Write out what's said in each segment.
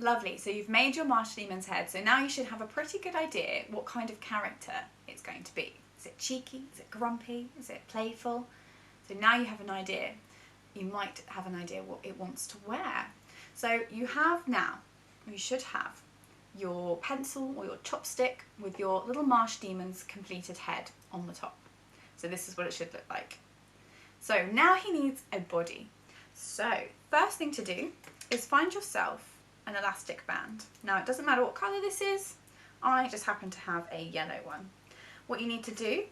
Lovely, so you've made your Marsh Demon's head, so now you should have a pretty good idea what kind of character it's going to be. Is it cheeky? Is it grumpy? Is it playful? So now you have an idea. You might have an idea what it wants to wear. So you should have your pencil or your chopstick with your little Marsh Demon's completed head on the top. So this is what it should look like. So now he needs a body. So first thing to do is find yourself an elastic band. Now it doesn't matter what colour this is, I just happen to have a yellow one. What you need to do,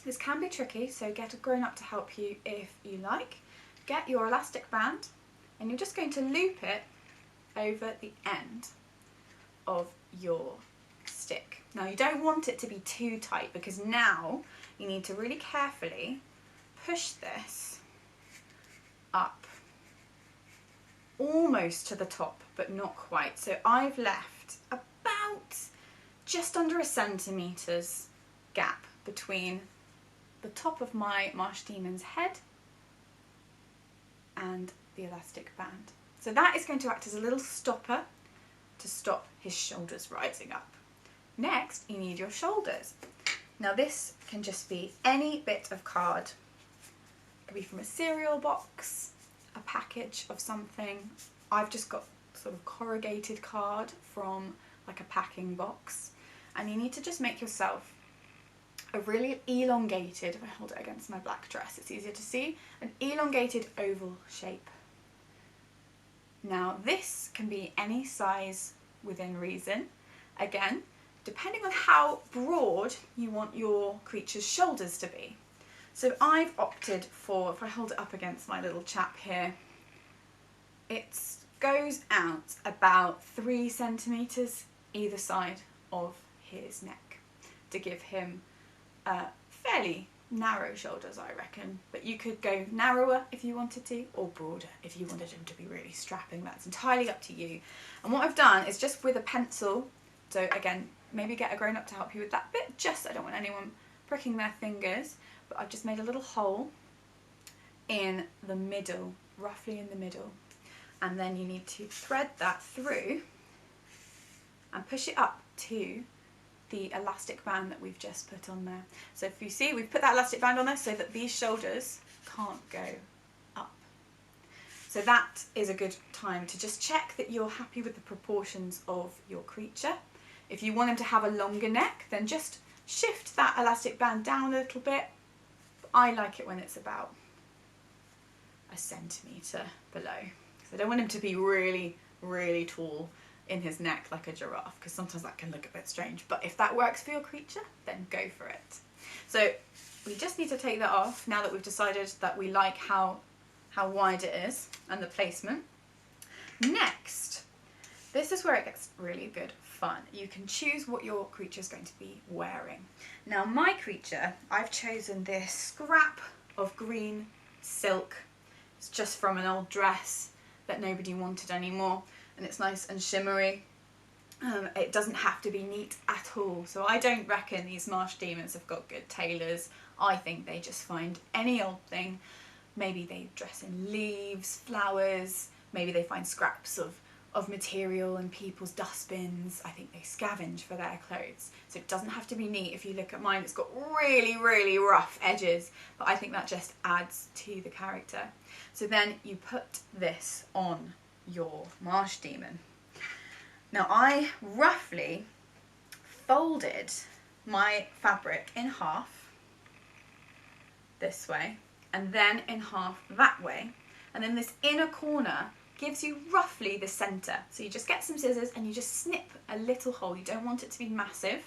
this can be tricky, so get a grown-up to help you if you like. Get your elastic band and you're just going to loop it over the end of your stick. Now you don't want it to be too tight because now you need to really carefully push this up almost to the top, but not quite. So I've left about just under a centimetre's gap between the top of my Marsh Demon's head and the elastic band. So that is going to act as a little stopper to stop his shoulders rising up. Next, you need your shoulders. Now this can just be any bit of card. It could be from a cereal box, a package of something. I've just got sort of corrugated card from like a packing box, and you need to just make yourself a really elongated, if I hold it against my black dress it's easier to see, an elongated oval shape. Now this can be any size within reason, again depending on how broad you want your creature's shoulders to be. So I've opted for, if I hold it up against my little chap here, it goes out about 3 centimetres either side of his neck to give him fairly narrow shoulders, I reckon. But you could go narrower if you wanted to, or broader if you wanted him to be really strapping. That's entirely up to you. And what I've done is just with a pencil, so again, maybe get a grown-up to help you with that bit, just I don't want anyone pricking their fingers, but I've just made a little hole in the middle, roughly in the middle, and then you need to thread that through and push it up to the elastic band that we've just put on there. So if you see, we've put that elastic band on there so that these shoulders can't go up. So that is a good time to just check that you're happy with the proportions of your creature. If you want him to have a longer neck, then just shift that elastic band down a little bit. I like it when it's about a centimetre below, because I don't want him to be really, really tall in his neck like a giraffe, because sometimes that can look a bit strange. But if that works for your creature, then go for it. So we just need to take that off now that we've decided that we like how wide it is and the placement. Next, this is where it gets really good fun. You can choose what your creature is going to be wearing. Now my creature, I've chosen this scrap of green silk. It's just from an old dress that nobody wanted anymore, and it's nice and shimmery. It doesn't have to be neat at all, so I don't reckon these Marsh Demons have got good tailors. I think they just find any old thing. Maybe they dress in leaves, flowers, maybe they find scraps of material in people's dustbins. I think they scavenge for their clothes. So it doesn't have to be neat. If you look at mine, it's got really, really rough edges, but I think that just adds to the character. So then you put this on your Marsh Demon. Now I roughly folded my fabric in half this way, and then in half that way, and then this inner corner gives you roughly the centre. So you just get some scissors and you just snip a little hole. You don't want it to be massive,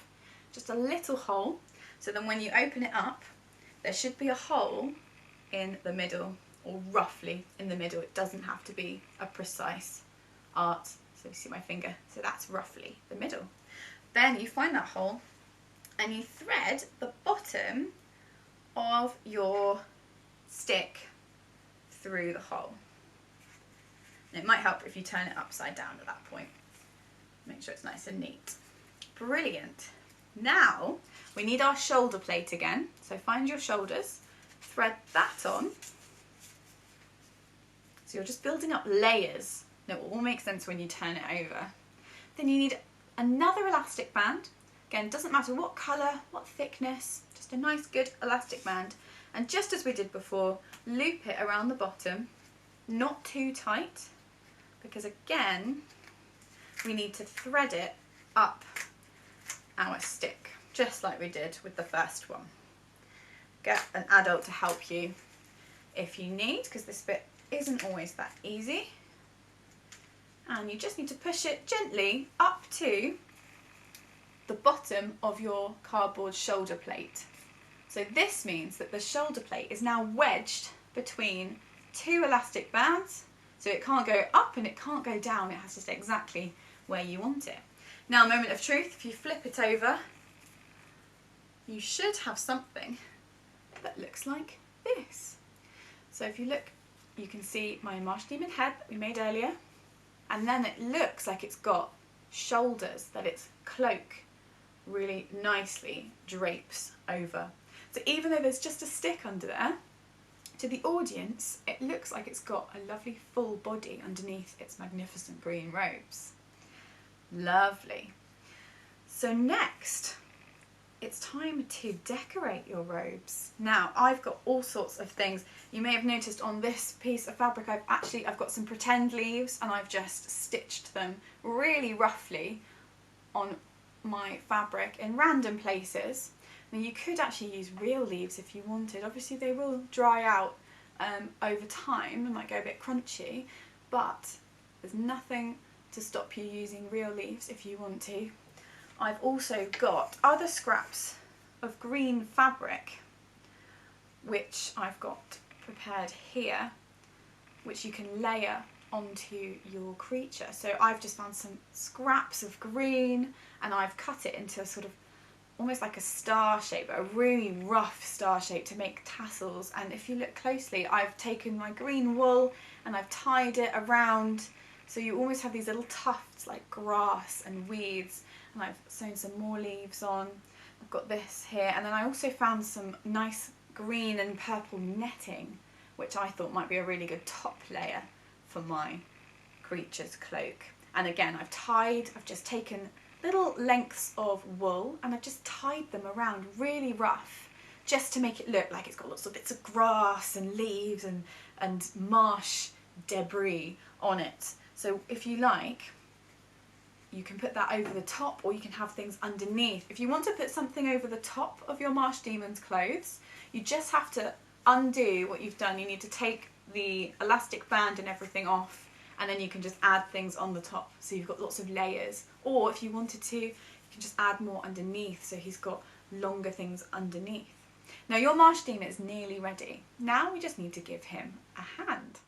just a little hole. So then when you open it up, there should be a hole in the middle, or roughly in the middle. It doesn't have to be a precise art. So you see my finger, so that's roughly the middle. Then you find that hole and you thread the bottom of your stick through the hole. And it might help if you turn it upside down at that point. Make sure it's nice and neat. Brilliant. Now we need our shoulder plate again. So find your shoulders, thread that on. So you're just building up layers and it will all make sense when you turn it over. Then you need another elastic band. Again, doesn't matter what colour, what thickness, just a nice good elastic band. And just as we did before, loop it around the bottom, not too tight, because again, we need to thread it up our stick, just like we did with the first one. Get an adult to help you if you need, because this bit isn't always that easy. And you just need to push it gently up to the bottom of your cardboard shoulder plate. So this means that the shoulder plate is now wedged between two elastic bands, so it can't go up and it can't go down, it has to stay exactly where you want it. Now, a moment of truth, if you flip it over, you should have something that looks like this. So if you look, you can see my Marsh Demon head that we made earlier, and then it looks like it's got shoulders that its cloak really nicely drapes over. So even though there's just a stick under there, to the audience it looks like it's got a lovely full body underneath its magnificent green robes. Lovely. So next, it's time to decorate your robes. Now, I've got all sorts of things. You may have noticed on this piece of fabric I've got some pretend leaves, and I've just stitched them really roughly on my fabric in random places. Now, you could actually use real leaves if you wanted. Obviously they will dry out over time and might go a bit crunchy, but there's nothing to stop you using real leaves if you want to. I've also got other scraps of green fabric which I've got prepared here, which you can layer onto your creature. So I've just found some scraps of green and I've cut it into a sort of almost like a star shape, a really rough star shape to make tassels. And if you look closely, I've taken my green wool and I've tied it around, so you almost have these little tufts like grass and weeds, and I've sewn some more leaves on. I've got this here, and then I also found some nice green and purple netting, which I thought might be a really good top layer for my creature's cloak. And again, I've just taken little lengths of wool and I've just tied them around really rough, just to make it look like it's got lots of bits of grass and leaves and marsh debris on it. So if you like, you can put that over the top, or you can have things underneath. If you want to put something over the top of your Marsh Demon's clothes, you just have to undo what you've done. You need to take the elastic band and everything off, and then you can just add things on the top, so you've got lots of layers. Or if you wanted to, you can just add more underneath, so he's got longer things underneath. Now your Marsh Demon is nearly ready. Now we just need to give him a hand.